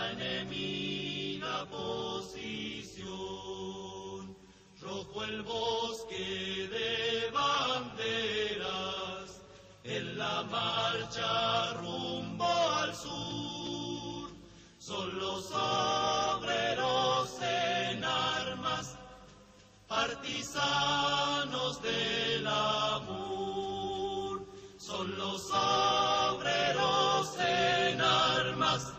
la enemiga posición. Rojo el bosque de banderas, en la marcha rumbo al sur. Son los obreros en armas, partisanos del amor. Son los obreros en armas,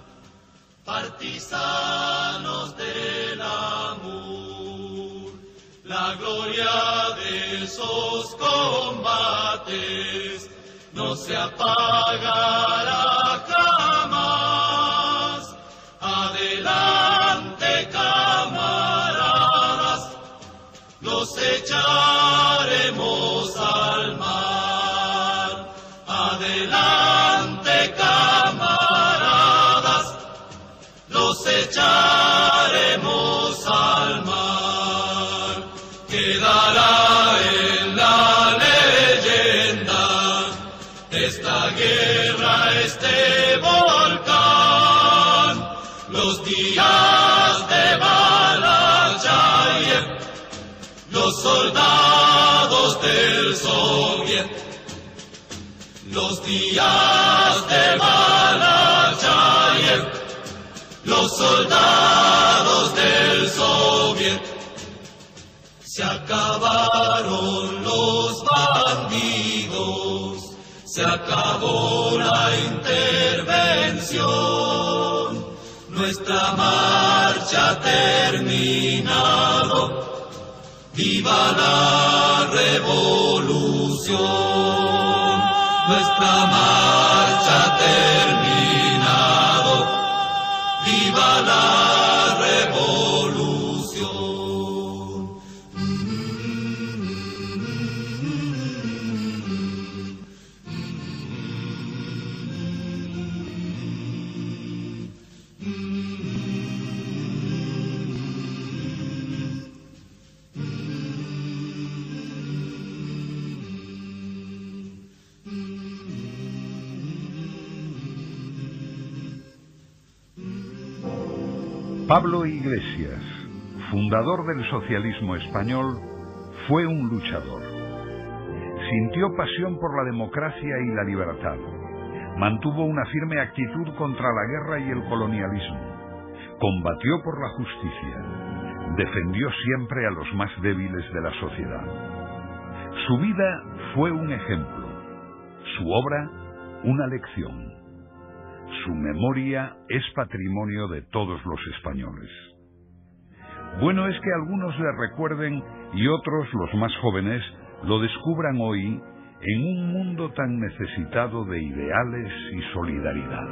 partisanos del amor. La gloria de esos combates no se apagará jamás. Adelante, camaradas, los echaremos al mar. Adelante, camaradas, los echaremos al mar. Quedará en la leyenda esta guerra, este volcán, los días de Balachayev, los soldados del Soviet. Los días de Balachayev, los soldados del Soviet. Se acabaron los bandidos, se acabó la intervención. Nuestra marcha ha terminado. ¡Viva la revolución! Nuestra marcha ha terminado. ¡Viva la revolución! Pablo Iglesias, fundador del socialismo español, fue un luchador. Sintió pasión por la democracia y la libertad. Mantuvo una firme actitud contra la guerra y el colonialismo. Combatió por la justicia. Defendió siempre a los más débiles de la sociedad. Su vida fue un ejemplo. Su obra, una lección. Su memoria es patrimonio de todos los españoles. Bueno es que algunos le recuerden y otros, los más jóvenes, lo descubran hoy en un mundo tan necesitado de ideales y solidaridad.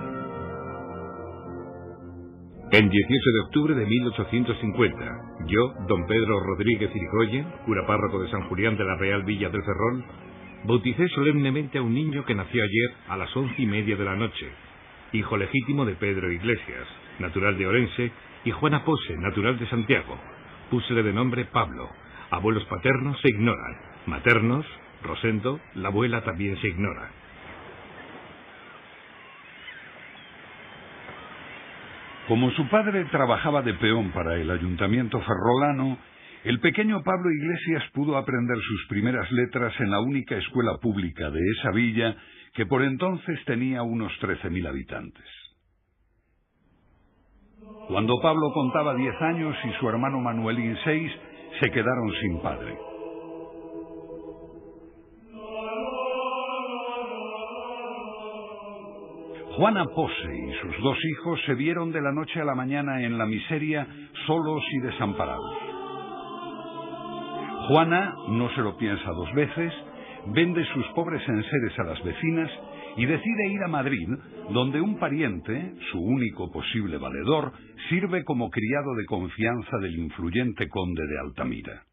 En 18 de octubre de 1850, yo, don Pedro Rodríguez Irigoyen, cura párroco de San Julián de la Real Villa del Ferrol, bauticé solemnemente a un niño que nació ayer a las 11:30 de la noche, hijo legítimo de Pedro Iglesias, natural de Orense, y Juana Pose, natural de Santiago. Púsele de nombre Pablo. Abuelos paternos se ignoran. Maternos, Rosendo, la abuela también se ignora. Como su padre trabajaba de peón para el ayuntamiento ferrolano, el pequeño Pablo Iglesias pudo aprender sus primeras letras en la única escuela pública de esa villa, que por entonces tenía unos 13.000 habitantes. Cuando Pablo contaba 10 años y su hermano Manuelín 6, se quedaron sin padre. Juana Pose y sus 2 hijos se vieron de la noche a la mañana en la miseria, solos y desamparados. Juana no se lo piensa 2 veces, vende sus pobres enseres a las vecinas y decide ir a Madrid, donde un pariente, su único posible valedor, sirve como criado de confianza del influyente conde de Altamira.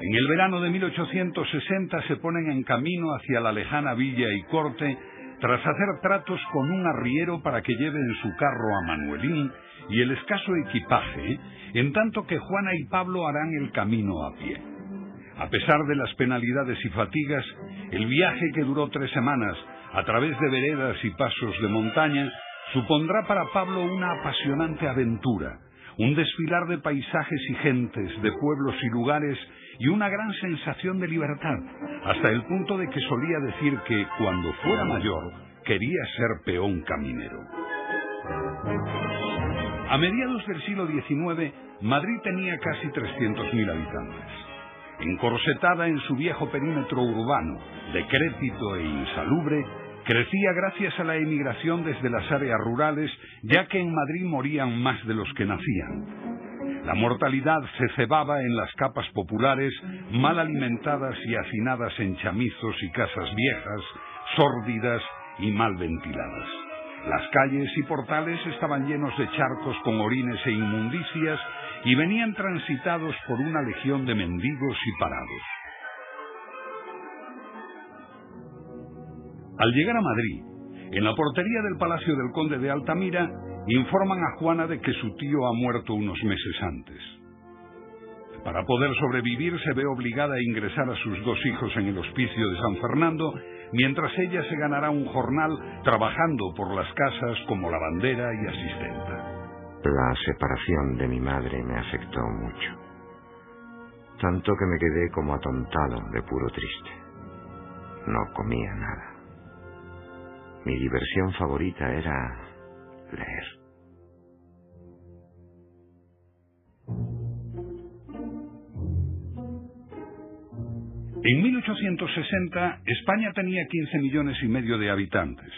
En el verano de 1860 se ponen en camino hacia la lejana villa y corte, tras hacer tratos con un arriero para que lleve en su carro a Manuelín y el escaso equipaje, en tanto que Juana y Pablo harán el camino a pie. A pesar de las penalidades y fatigas, el viaje, que duró 3 semanas, a través de veredas y pasos de montaña, supondrá para Pablo una apasionante aventura, un desfilar de paisajes y gentes, de pueblos y lugares, y una gran sensación de libertad, hasta el punto de que solía decir que, cuando fuera mayor, quería ser peón caminero. A mediados del siglo XIX, Madrid tenía casi 300.000 habitantes. Encorsetada en su viejo perímetro urbano, decrépito e insalubre, crecía gracias a la emigración desde las áreas rurales, ya que en Madrid morían más de los que nacían. La mortalidad se cebaba en las capas populares, mal alimentadas y hacinadas en chamizos y casas viejas, sórdidas y mal ventiladas. Las calles y portales estaban llenos de charcos con orines e inmundicias y venían transitados por una legión de mendigos y parados. Al llegar a Madrid, en la portería del Palacio del Conde de Altamira, informan a Juana de que su tío ha muerto unos meses antes. Para poder sobrevivir, se ve obligada a ingresar a sus 2 hijos en el hospicio de San Fernando, mientras ella se ganará un jornal trabajando por las casas como lavandera y asistenta. La separación de mi madre me afectó mucho, tanto que me quedé como atontado de puro triste. No comía nada. Mi diversión favorita era leer. En 1860, España tenía 15,5 millones de habitantes.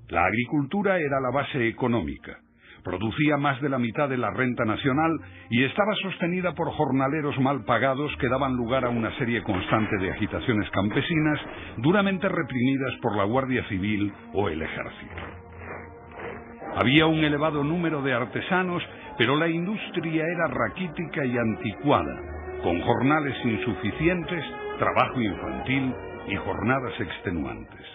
La agricultura era la base económica. Producía más de la mitad de la renta nacional y estaba sostenida por jornaleros mal pagados que daban lugar a una serie constante de agitaciones campesinas duramente reprimidas por la Guardia Civil o el Ejército. Había un elevado número de artesanos, pero la industria era raquítica y anticuada, con jornales insuficientes, trabajo infantil y jornadas extenuantes.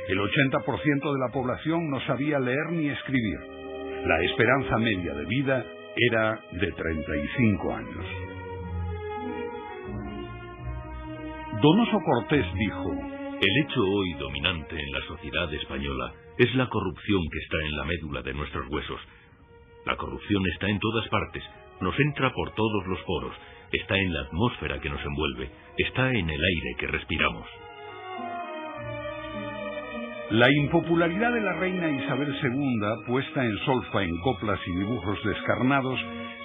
El 80% de la población no sabía leer ni escribir. La esperanza media de vida era de 35 años. Donoso Cortés dijo: el hecho hoy dominante en la sociedad española es la corrupción que está en la médula de nuestros huesos. La corrupción está en todas partes, nos entra por todos los poros, está en la atmósfera que nos envuelve, está en el aire que respiramos. La impopularidad de la reina Isabel II, puesta en solfa en coplas y dibujos descarnados,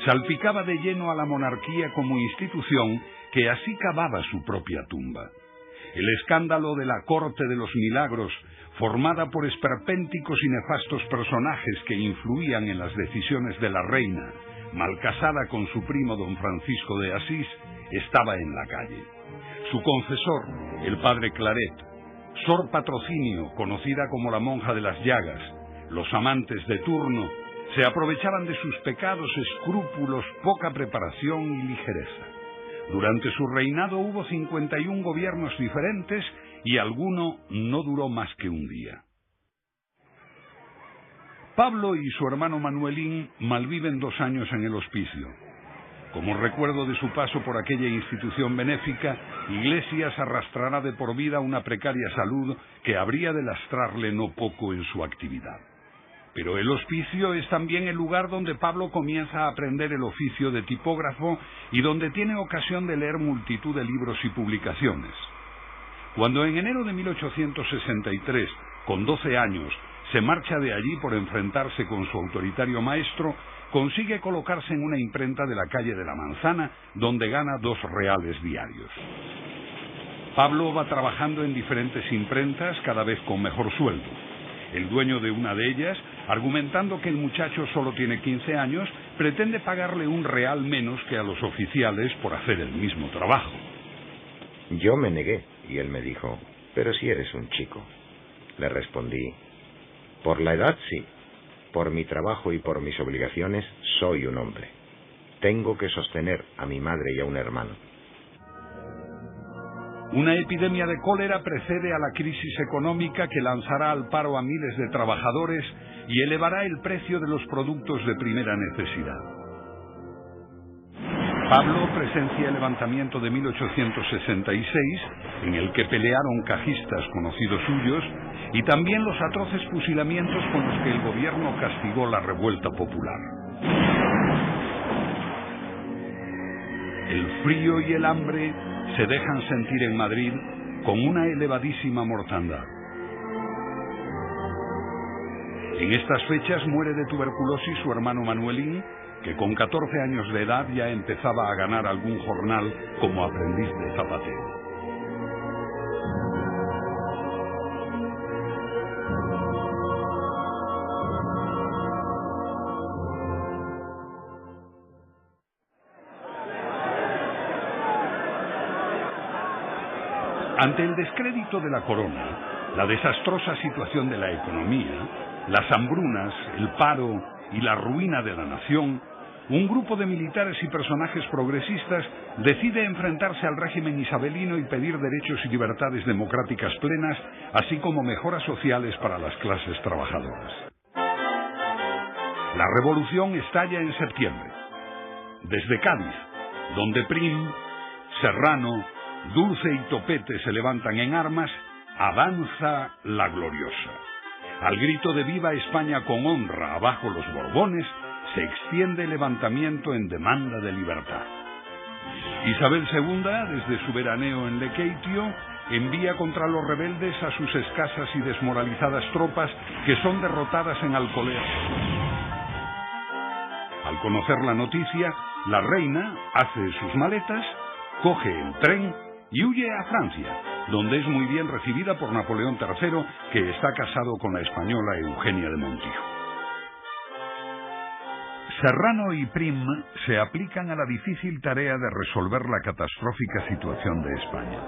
salpicaba de lleno a la monarquía como institución que así cavaba su propia tumba. El escándalo de la Corte de los Milagros, formada por esperpénticos y nefastos personajes que influían en las decisiones de la reina, mal casada con su primo don Francisco de Asís, estaba en la calle. Su confesor, el padre Claret, Sor Patrocinio, conocida como la monja de las llagas, los amantes de turno, se aprovechaban de sus pecados, escrúpulos, poca preparación y ligereza. Durante su reinado hubo 51 gobiernos diferentes y alguno no duró más que un día. Pablo y su hermano Manuelín malviven 2 años en el hospicio. Como recuerdo de su paso por aquella institución benéfica, Iglesias arrastrará de por vida una precaria salud que habría de lastrarle no poco en su actividad. Pero el hospicio es también el lugar donde Pablo comienza a aprender el oficio de tipógrafo y donde tiene ocasión de leer multitud de libros y publicaciones. Cuando en enero de 1863, con 12 años, se marcha de allí por enfrentarse con su autoritario maestro, consigue colocarse en una imprenta de la calle de la Manzana, donde gana 2 reales diarios. Pablo va trabajando en diferentes imprentas, cada vez con mejor sueldo. El dueño de una de ellas, argumentando que el muchacho solo tiene 15 años, pretende pagarle 1 real menos que a los oficiales por hacer el mismo trabajo. Yo me negué, y él me dijo: pero si eres un chico. Le respondí: por la edad sí. Por mi trabajo y por mis obligaciones, soy un hombre. Tengo que sostener a mi madre y a un hermano. Una epidemia de cólera precede a la crisis económica que lanzará al paro a miles de trabajadores y elevará el precio de los productos de primera necesidad. Pablo presencia el levantamiento de 1866, en el que pelearon cajistas conocidos suyos, y también los atroces fusilamientos con los que el gobierno castigó la revuelta popular. El frío y el hambre se dejan sentir en Madrid con una elevadísima mortandad. En estas fechas muere de tuberculosis su hermano Manuelín, que con 14 años de edad ya empezaba a ganar algún jornal como aprendiz de zapatero. Ante el descrédito de la corona, la desastrosa situación de la economía, las hambrunas, el paro y la ruina de la nación, un grupo de militares y personajes progresistas decide enfrentarse al régimen isabelino y pedir derechos y libertades democráticas plenas, así como mejoras sociales para las clases trabajadoras. La revolución estalla en septiembre. Desde Cádiz, donde Prim, Serrano, Dulce y Topete se levantan en armas, avanza la gloriosa. Al grito de «Viva España con honra, abajo los Borbones», se extiende el levantamiento en demanda de libertad. Isabel II, desde su veraneo en Lequeitio, envía contra los rebeldes a sus escasas y desmoralizadas tropas, que son derrotadas en Alcolea. Al conocer la noticia, la reina hace sus maletas, coge el tren y huye a Francia, donde es muy bien recibida por Napoleón III, que está casado con la española Eugenia de Montijo. Serrano y Prim se aplican a la difícil tarea de resolver la catastrófica situación de España.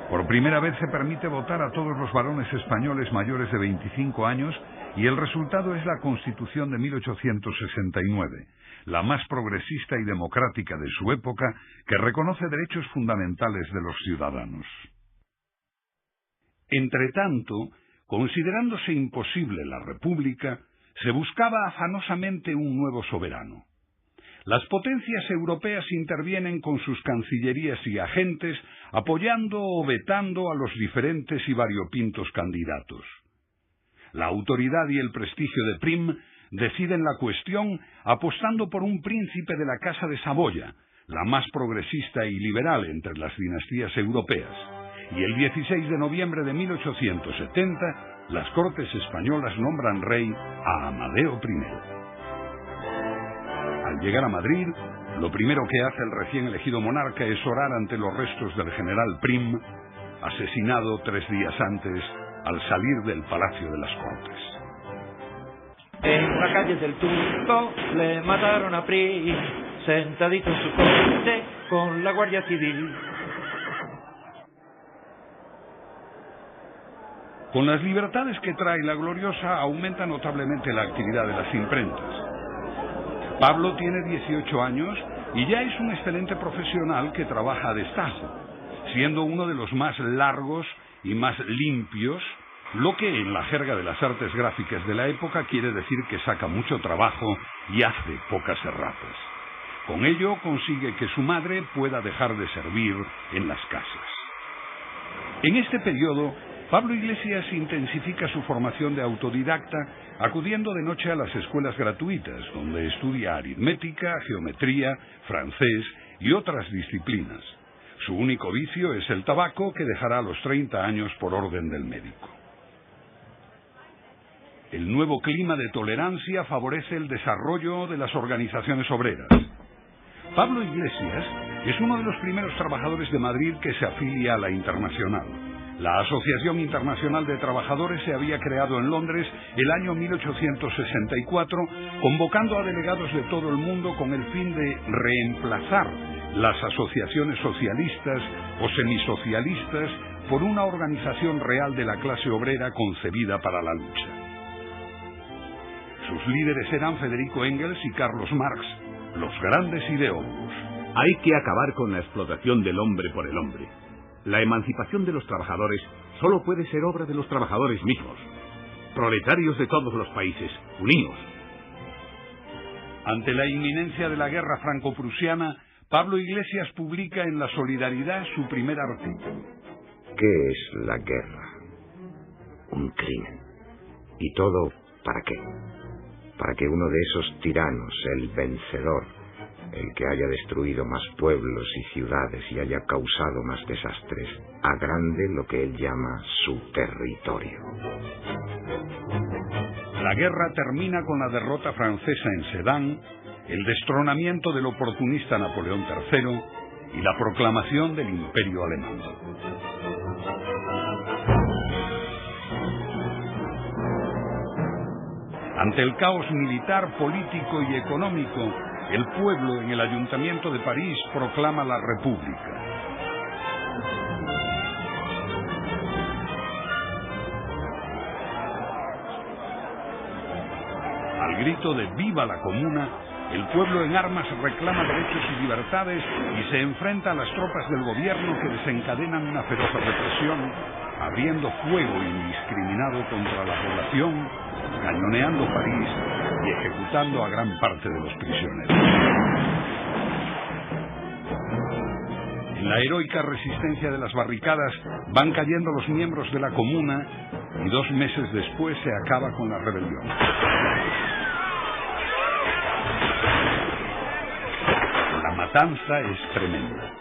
Por primera vez se permite votar a todos los varones españoles mayores de 25 años y el resultado es la Constitución de 1869, la más progresista y democrática de su época, que reconoce derechos fundamentales de los ciudadanos. Entretanto, considerándose imposible la República, se buscaba afanosamente un nuevo soberano. Las potencias europeas intervienen con sus cancillerías y agentes, apoyando o vetando a los diferentes y variopintos candidatos. La autoridad y el prestigio de Prim deciden la cuestión apostando por un príncipe de la Casa de Saboya, la más progresista y liberal entre las dinastías europeas, y el 16 de noviembre de 1870 las Cortes españolas nombran rey a Amadeo I. Al llegar a Madrid, lo primero que hace el recién elegido monarca es orar ante los restos del general Prim, asesinado 3 días antes al salir del Palacio de las Cortes. En la calle del Turco le mataron a Prim, sentadito en su coche con la Guardia Civil. Con las libertades que trae la gloriosa aumenta notablemente la actividad de las imprentas. Pablo tiene 18 años y ya es un excelente profesional que trabaja a destajo, siendo uno de los más largos y más limpios, lo que en la jerga de las artes gráficas de la época quiere decir que saca mucho trabajo y hace pocas erratas. Con ello consigue que su madre pueda dejar de servir en las casas. En este periodo, Pablo Iglesias intensifica su formación de autodidacta, acudiendo de noche a las escuelas gratuitas, donde estudia aritmética, geometría, francés y otras disciplinas. Su único vicio es el tabaco, que dejará a los 30 años por orden del médico. El nuevo clima de tolerancia favorece el desarrollo de las organizaciones obreras. Pablo Iglesias es uno de los primeros trabajadores de Madrid que se afilia a la Internacional. La Asociación Internacional de Trabajadores se había creado en Londres el año 1864, convocando a delegados de todo el mundo con el fin de reemplazar las asociaciones socialistas o semisocialistas por una organización real de la clase obrera concebida para la lucha. Sus líderes eran Federico Engels y Carlos Marx, los grandes ideólogos. Hay que acabar con la explotación del hombre por el hombre. La emancipación de los trabajadores solo puede ser obra de los trabajadores mismos. Proletarios de todos los países, unidos. Ante la inminencia de la guerra franco-prusiana, Pablo Iglesias publica en La Solidaridad su primer artículo. ¿Qué es la guerra? Un crimen. ¿Y todo para qué? Para que uno de esos tiranos, el vencedor, el que haya destruido más pueblos y ciudades y haya causado más desastres, agrande lo que él llama su territorio. La guerra termina con la derrota francesa en Sedan, el destronamiento del oportunista Napoleón III y la proclamación del Imperio Alemán. Ante el caos militar, político y económico, el pueblo en el Ayuntamiento de París proclama la República. Al grito de ¡Viva la Comuna!, el pueblo en armas reclama derechos y libertades y se enfrenta a las tropas del gobierno que desencadenan una feroz represión, abriendo fuego indiscriminado contra la población, cañoneando París y ejecutando a gran parte de los prisioneros. En la heroica resistencia de las barricadas van cayendo los miembros de la Comuna y 2 meses después se acaba con la rebelión. La matanza es tremenda.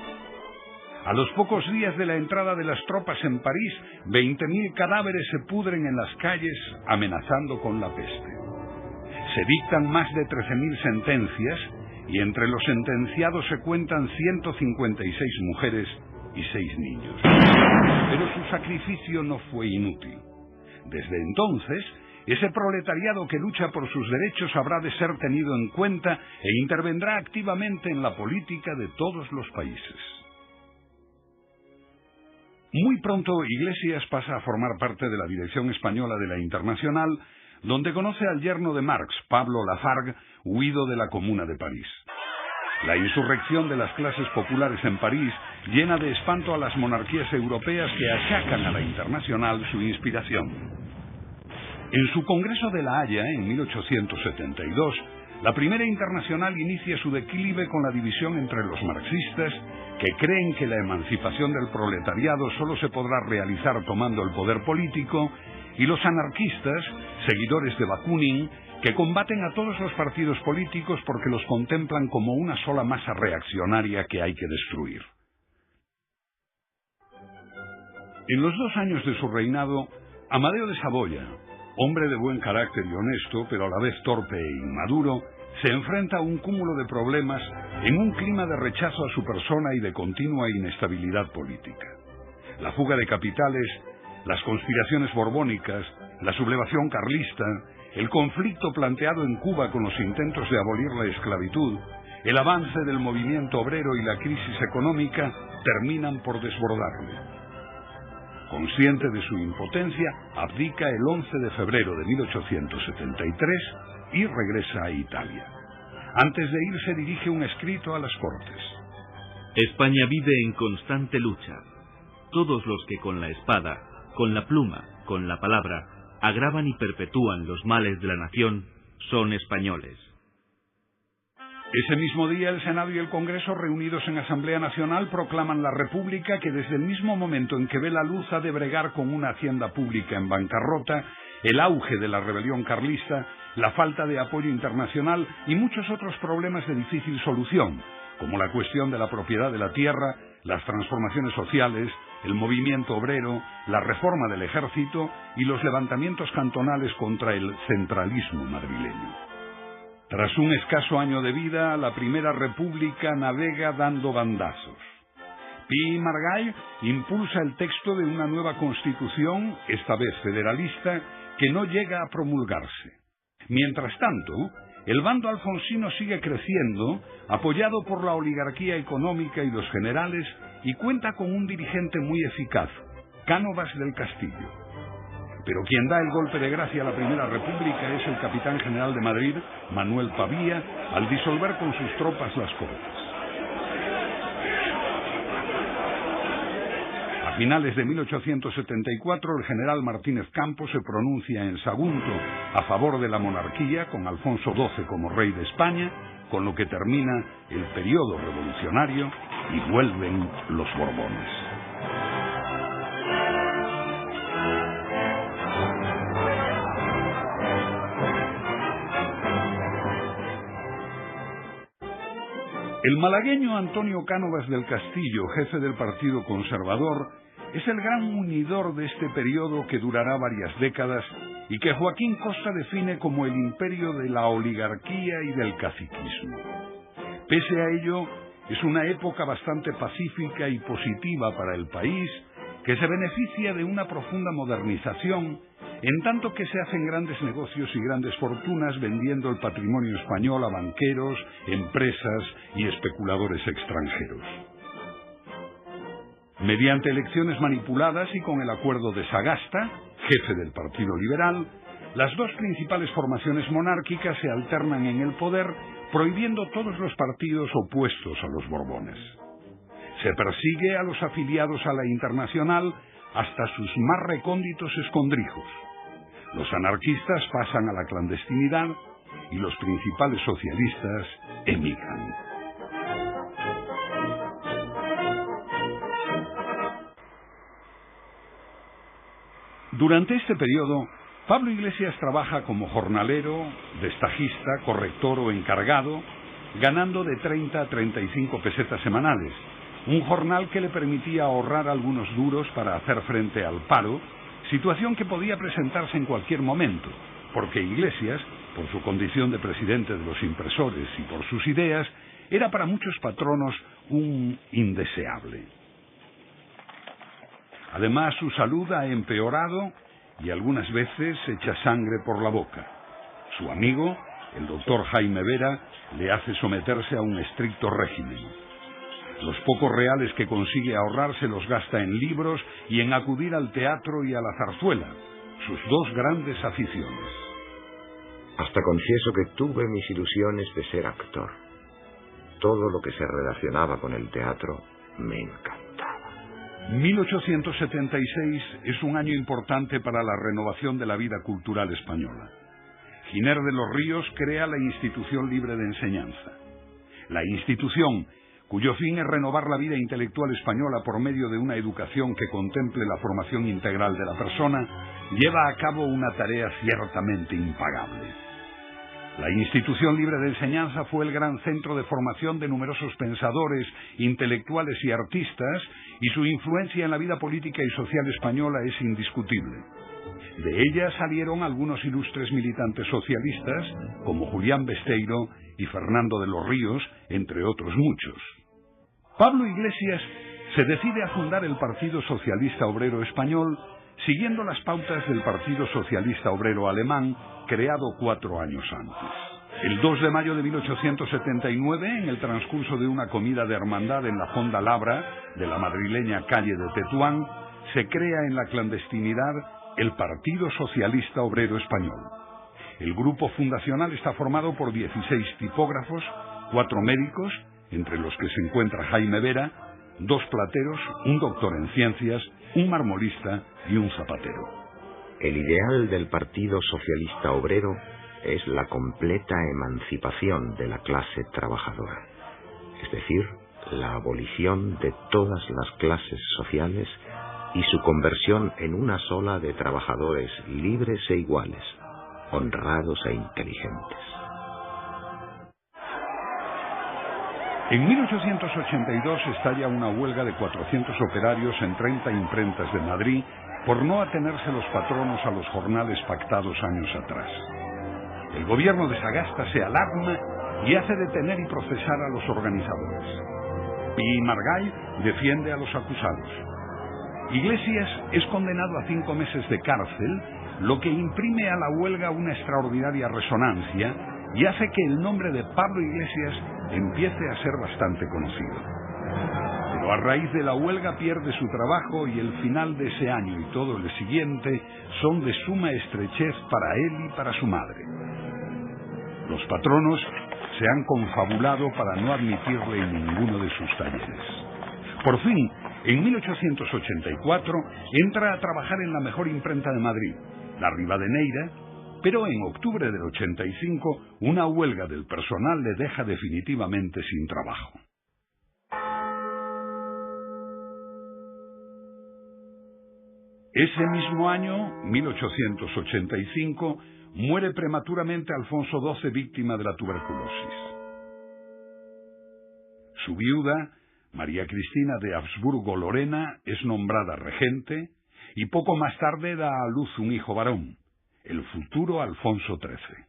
A los pocos días de la entrada de las tropas en París, 20.000 cadáveres se pudren en las calles amenazando con la peste. Se dictan más de 13.000 sentencias y entre los sentenciados se cuentan 156 mujeres y 6 niños. Pero su sacrificio no fue inútil. Desde entonces, ese proletariado que lucha por sus derechos habrá de ser tenido en cuenta e intervendrá activamente en la política de todos los países. Muy pronto Iglesias pasa a formar parte de la dirección española de la Internacional, donde conoce al yerno de Marx, Pablo Lafargue, huido de la Comuna de París. La insurrección de las clases populares en París llena de espanto a las monarquías europeas que achacan a la Internacional su inspiración. En su Congreso de La Haya, en 1872, la Primera Internacional inicia su declive con la división entre los marxistas, que creen que la emancipación del proletariado solo se podrá realizar tomando el poder político, y los anarquistas, seguidores de Bakunin, que combaten a todos los partidos políticos porque los contemplan como una sola masa reaccionaria que hay que destruir. En los 2 años de su reinado, Amadeo de Saboya, hombre de buen carácter y honesto, pero a la vez torpe e inmaduro, se enfrenta a un cúmulo de problemas en un clima de rechazo a su persona y de continua inestabilidad política. La fuga de capitales, las conspiraciones borbónicas, la sublevación carlista, el conflicto planteado en Cuba con los intentos de abolir la esclavitud, el avance del movimiento obrero y la crisis económica terminan por desbordarle. Consciente de su impotencia, abdica el 11 de febrero de 1873 y regresa a Italia. Antes de irse dirige un escrito a las Cortes. España vive en constante lucha. Todos los que con la espada, con la pluma, con la palabra, agravan y perpetúan los males de la nación, son españoles. Ese mismo día el Senado y el Congreso, reunidos en Asamblea Nacional, proclaman la República, que desde el mismo momento en que ve la luz ha de bregar con una hacienda pública en bancarrota, el auge de la rebelión carlista, la falta de apoyo internacional y muchos otros problemas de difícil solución, como la cuestión de la propiedad de la tierra, las transformaciones sociales, el movimiento obrero, la reforma del ejército y los levantamientos cantonales contra el centralismo madrileño. Tras un escaso año de vida, la Primera República navega dando bandazos. Pi Margall impulsa el texto de una nueva constitución, esta vez federalista, que no llega a promulgarse. Mientras tanto, el bando alfonsino sigue creciendo, apoyado por la oligarquía económica y los generales, y cuenta con un dirigente muy eficaz, Cánovas del Castillo. Pero quien da el golpe de gracia a la Primera República es el capitán general de Madrid, Manuel Pavía, al disolver con sus tropas las Cortes. finales de 1874, el general Martínez Campos se pronuncia en Sagunto a favor de la monarquía, con Alfonso XII como rey de España, con lo que termina el periodo revolucionario y vuelven los Borbones. El malagueño Antonio Cánovas del Castillo, jefe del Partido Conservador, es el gran unidor de este periodo que durará varias décadas y que Joaquín Costa define como el imperio de la oligarquía y del caciquismo. Pese a ello, es una época bastante pacífica y positiva para el país, que se beneficia de una profunda modernización, en tanto que se hacen grandes negocios y grandes fortunas vendiendo el patrimonio español a banqueros, empresas y especuladores extranjeros. Mediante elecciones manipuladas y con el acuerdo de Sagasta, jefe del Partido Liberal, las dos principales formaciones monárquicas se alternan en el poder, prohibiendo todos los partidos opuestos a los Borbones. Se persigue a los afiliados a la Internacional hasta sus más recónditos escondrijos. Los anarquistas pasan a la clandestinidad y los principales socialistas emigran. Durante este periodo, Pablo Iglesias trabaja como jornalero, destajista, corrector o encargado, ganando de 30 a 35 pesetas semanales, un jornal que le permitía ahorrar algunos duros para hacer frente al paro, situación que podía presentarse en cualquier momento, porque Iglesias, por su condición de presidente de los impresores y por sus ideas, era para muchos patronos un indeseable. Además, su salud ha empeorado y algunas veces echa sangre por la boca. Su amigo, el doctor Jaime Vera, le hace someterse a un estricto régimen. Los pocos reales que consigue ahorrar se los gasta en libros y en acudir al teatro y a la zarzuela, sus dos grandes aficiones. Hasta confieso que tuve mis ilusiones de ser actor. Todo lo que se relacionaba con el teatro me encantaba. 1876 es un año importante para la renovación de la vida cultural española. Giner de los Ríos crea la Institución Libre de Enseñanza. La institución, cuyo fin es renovar la vida intelectual española por medio de una educación que contemple la formación integral de la persona, lleva a cabo una tarea ciertamente impagable. La Institución Libre de Enseñanza fue el gran centro de formación de numerosos pensadores, intelectuales y artistas, y su influencia en la vida política y social española es indiscutible. De ella salieron algunos ilustres militantes socialistas, como Julián Besteiro y Fernando de los Ríos, entre otros muchos. Pablo Iglesias se decide a fundar el Partido Socialista Obrero Español, siguiendo las pautas del Partido Socialista Obrero Alemán, creado 4 años antes. El 2 de mayo de 1879, en el transcurso de una comida de hermandad en la Fonda Labra de la madrileña calle de Tetuán, se crea en la clandestinidad el Partido Socialista Obrero Español. El grupo fundacional está formado por 16 tipógrafos, 4 médicos, entre los que se encuentra Jaime Vera, 2 plateros, un doctor en ciencias, un marmolista y un zapatero. El ideal del Partido Socialista Obrero es la completa emancipación de la clase trabajadora, es decir, la abolición de todas las clases sociales y su conversión en una sola de trabajadores libres e iguales, honrados e inteligentes. En 1882 estalla una huelga de 400 operarios en 30 imprentas de Madrid por no atenerse los patronos a los jornales pactados años atrás. El gobierno de Sagasta se alarma y hace detener y procesar a los organizadores. Pi Margall defiende a los acusados. Iglesias es condenado a 5 meses de cárcel, lo que imprime a la huelga una extraordinaria resonancia y hace que el nombre de Pablo Iglesias empiece a ser bastante conocido. Pero a raíz de la huelga pierde su trabajo y el final de ese año y todo el siguiente son de suma estrechez para él y para su madre. Los patronos se han confabulado para no admitirle en ninguno de sus talleres. Por fin, En 1884 entra a trabajar en la mejor imprenta de Madrid, La Rivadeneira, pero en octubre del 85 una huelga del personal le deja definitivamente sin trabajo. Ese mismo año, 1885, muere prematuramente Alfonso XII víctima de la tuberculosis. Su viuda, María Cristina de Habsburgo-Lorena, es nombrada regente y poco más tarde da a luz un hijo varón, el futuro Alfonso XIII.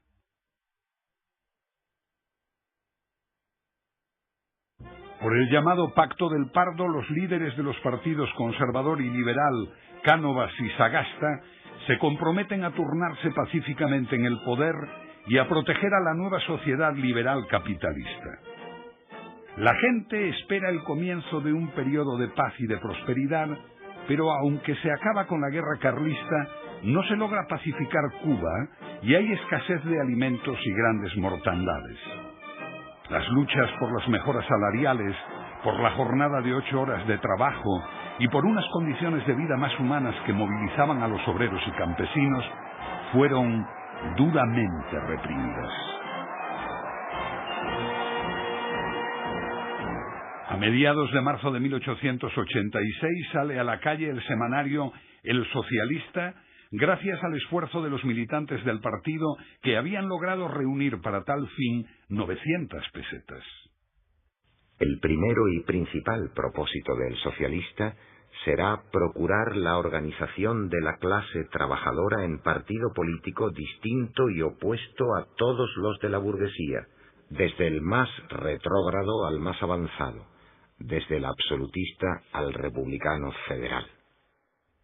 Por el llamado Pacto del Pardo, los líderes de los partidos conservador y liberal, Cánovas y Sagasta, se comprometen a turnarse pacíficamente en el poder y a proteger a la nueva sociedad liberal capitalista. La gente espera el comienzo de un periodo de paz y de prosperidad, pero aunque se acaba con la guerra carlista, no se logra pacificar Cuba y hay escasez de alimentos y grandes mortandades. Las luchas por las mejoras salariales, por la jornada de 8 horas de trabajo y por unas condiciones de vida más humanas que movilizaban a los obreros y campesinos fueron duramente reprimidas. A mediados de marzo de 1886 sale a la calle el semanario El Socialista, gracias al esfuerzo de los militantes del partido que habían logrado reunir para tal fin 900 pesetas. El primero y principal propósito del socialista será procurar la organización de la clase trabajadora en partido político distinto y opuesto a todos los de la burguesía, desde el más retrógrado al más avanzado, desde el absolutista al republicano federal.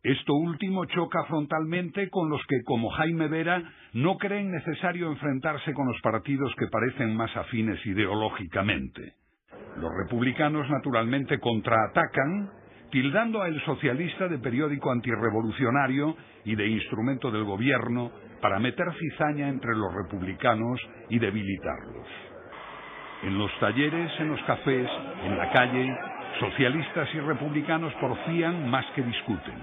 Esto último choca frontalmente con los que, como Jaime Vera, no creen necesario enfrentarse con los partidos que parecen más afines ideológicamente. Los republicanos naturalmente contraatacan, tildando a El Socialista de periódico antirrevolucionario y de instrumento del gobierno para meter cizaña entre los republicanos y debilitarlos. En los talleres, en los cafés, en la calle, socialistas y republicanos porfían más que discuten.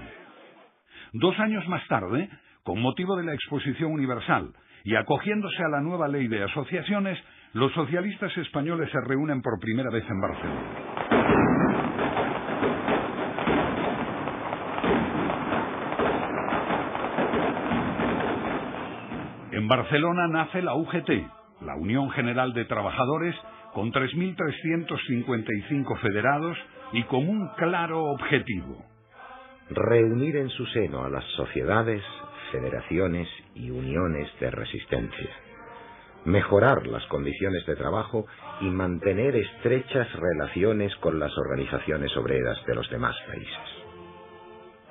2 años más tarde, con motivo de la Exposición Universal y acogiéndose a la nueva ley de asociaciones, los socialistas españoles se reúnen por primera vez en Barcelona. En Barcelona nace la UGT, la Unión General de Trabajadores, con 3.355 federados y con un claro objetivo: reunir en su seno a las sociedades, federaciones y uniones de resistencia, mejorar las condiciones de trabajo y mantener estrechas relaciones con las organizaciones obreras de los demás países.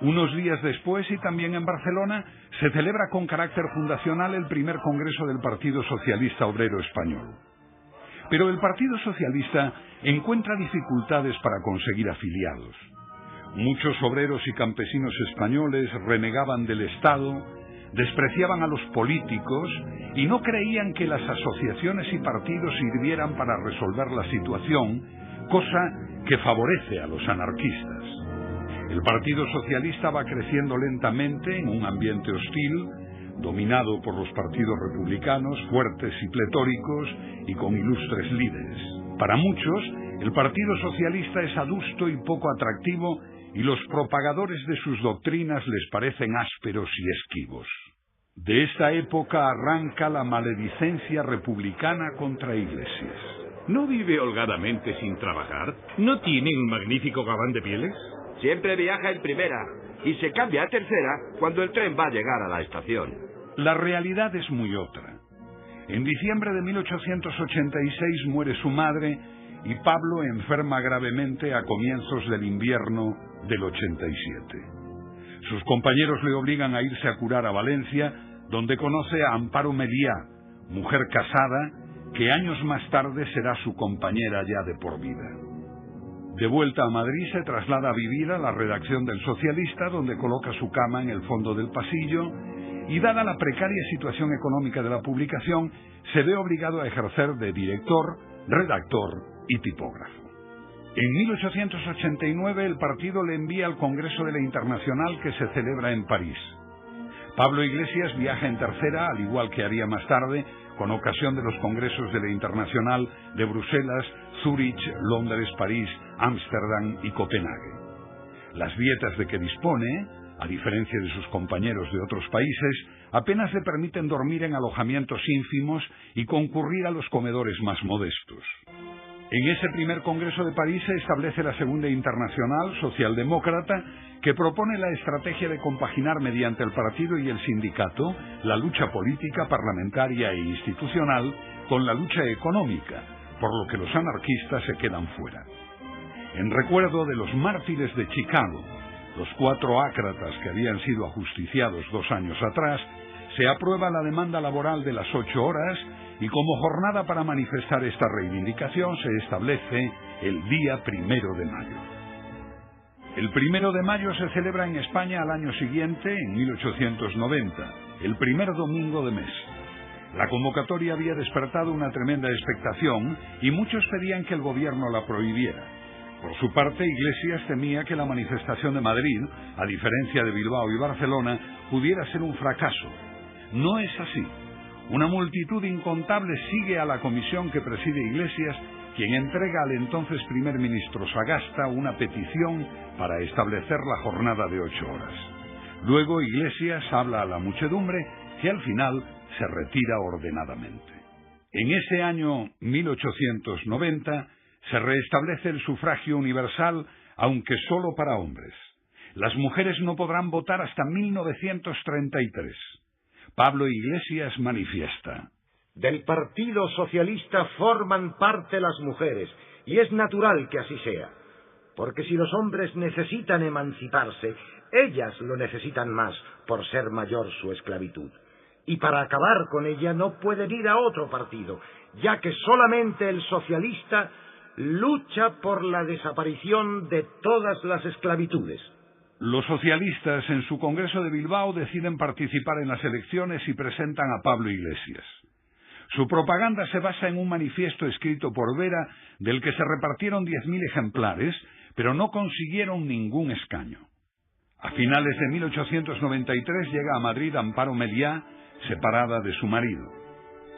Unos días después, y también en Barcelona, se celebra con carácter fundacional el primer congreso del Partido Socialista Obrero Español. Pero el Partido Socialista encuentra dificultades para conseguir afiliados. Muchos obreros y campesinos españoles renegaban del Estado, despreciaban a los políticos y no creían que las asociaciones y partidos sirvieran para resolver la situación, cosa que favorece a los anarquistas. El Partido Socialista va creciendo lentamente en un ambiente hostil, dominado por los partidos republicanos, fuertes y pletóricos y con ilustres líderes. Para muchos, el Partido Socialista es adusto y poco atractivo, y los propagadores de sus doctrinas les parecen ásperos y esquivos. De esta época arranca la maledicencia republicana contra Iglesias. ¿No vive holgadamente sin trabajar? ¿No tiene un magnífico gabán de pieles? Siempre viaja en primera y se cambia a tercera cuando el tren va a llegar a la estación. La realidad es muy otra. En diciembre de 1886 muere su madre y Pablo enferma gravemente a comienzos del invierno del 87. Sus compañeros le obligan a irse a curar a Valencia, donde conoce a Amparo Meliá, mujer casada, que años más tarde será su compañera ya de por vida. De vuelta a Madrid se traslada a vivir a la redacción del Socialista, donde coloca su cama en el fondo del pasillo, y dada la precaria situación económica de la publicación, se ve obligado a ejercer de director, redactor y tipógrafo. En 1889 el partido le envía al Congreso de la Internacional que se celebra en París. Pablo Iglesias viaja en tercera, al igual que haría más tarde, con ocasión de los congresos de la Internacional de Bruselas, Zúrich, Londres, París, Ámsterdam y Copenhague. Las dietas de que dispone, a diferencia de sus compañeros de otros países, apenas le permiten dormir en alojamientos ínfimos y concurrir a los comedores más modestos. En ese primer Congreso de París se establece la Segunda Internacional Socialdemócrata, que propone la estrategia de compaginar mediante el partido y el sindicato la lucha política, parlamentaria e institucional con la lucha económica, por lo que los anarquistas se quedan fuera. En recuerdo de los mártires de Chicago, los 4 ácratas que habían sido ajusticiados 2 años atrás, se aprueba la demanda laboral de las 8 horas y como jornada para manifestar esta reivindicación se establece el día 1 de mayo. El 1 de mayo se celebra en España al año siguiente, en 1890, el primer domingo de mes. La convocatoria había despertado una tremenda expectación y muchos pedían que el gobierno la prohibiera. Por su parte, Iglesias temía que la manifestación de Madrid, a diferencia de Bilbao y Barcelona, pudiera ser un fracaso. No es así. Una multitud incontable sigue a la comisión que preside Iglesias, quien entrega al entonces primer ministro Sagasta una petición para establecer la jornada de 8 horas. Luego Iglesias habla a la muchedumbre, que al final se retira ordenadamente. En ese año 1890 se restablece el sufragio universal, aunque solo para hombres. Las mujeres no podrán votar hasta 1933. Pablo Iglesias manifiesta: del Partido Socialista forman parte las mujeres, y es natural que así sea, porque si los hombres necesitan emanciparse, ellas lo necesitan más por ser mayor su esclavitud. Y para acabar con ella no pueden ir a otro partido, ya que solamente el socialista lucha por la desaparición de todas las esclavitudes. Los socialistas en su Congreso de Bilbao deciden participar en las elecciones y presentan a Pablo Iglesias. Su propaganda se basa en un manifiesto escrito por Vera, del que se repartieron 10.000 ejemplares, pero no consiguieron ningún escaño. A finales de 1893 llega a Madrid Amparo Meliá, separada de su marido.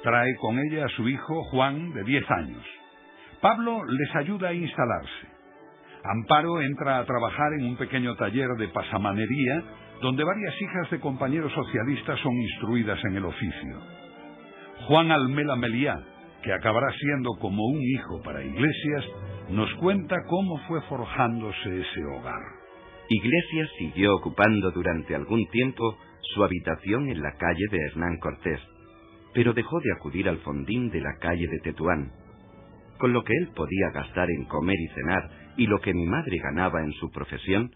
Trae con ella a su hijo Juan, de 10 años. Pablo les ayuda a instalarse. Amparo entra a trabajar en un pequeño taller de pasamanería, donde varias hijas de compañeros socialistas son instruidas en el oficio. Juan Almela Meliá, que acabará siendo como un hijo para Iglesias, nos cuenta cómo fue forjándose ese hogar. Iglesias siguió ocupando durante algún tiempo su habitación en la calle de Hernán Cortés, pero dejó de acudir al fondín de la calle de Tetuán. Con lo que él podía gastar en comer y cenar y lo que mi madre ganaba en su profesión,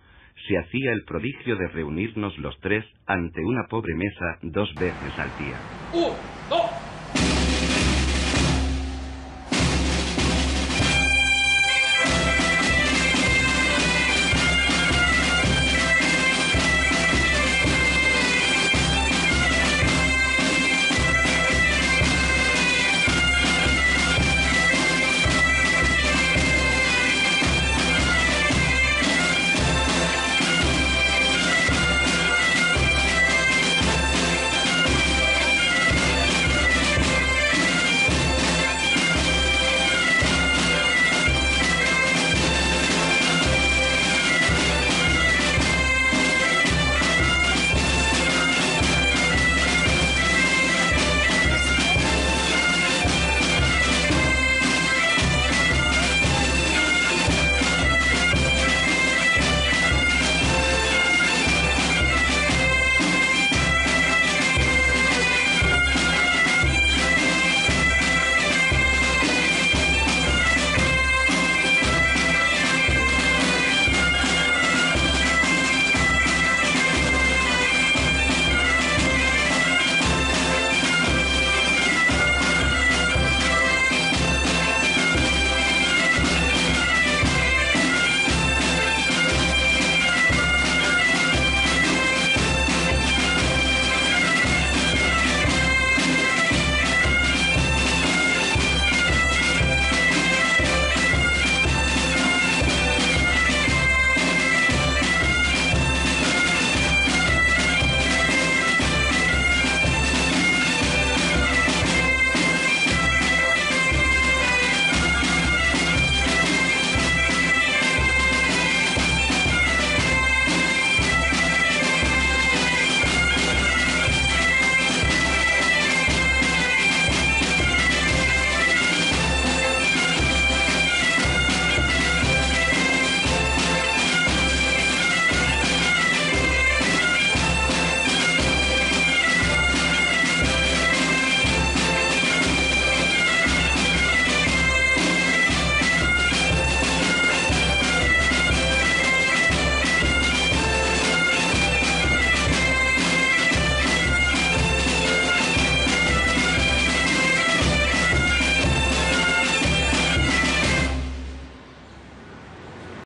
se hacía el prodigio de reunirnos los tres ante una pobre mesa 2 veces al día. 1, 2,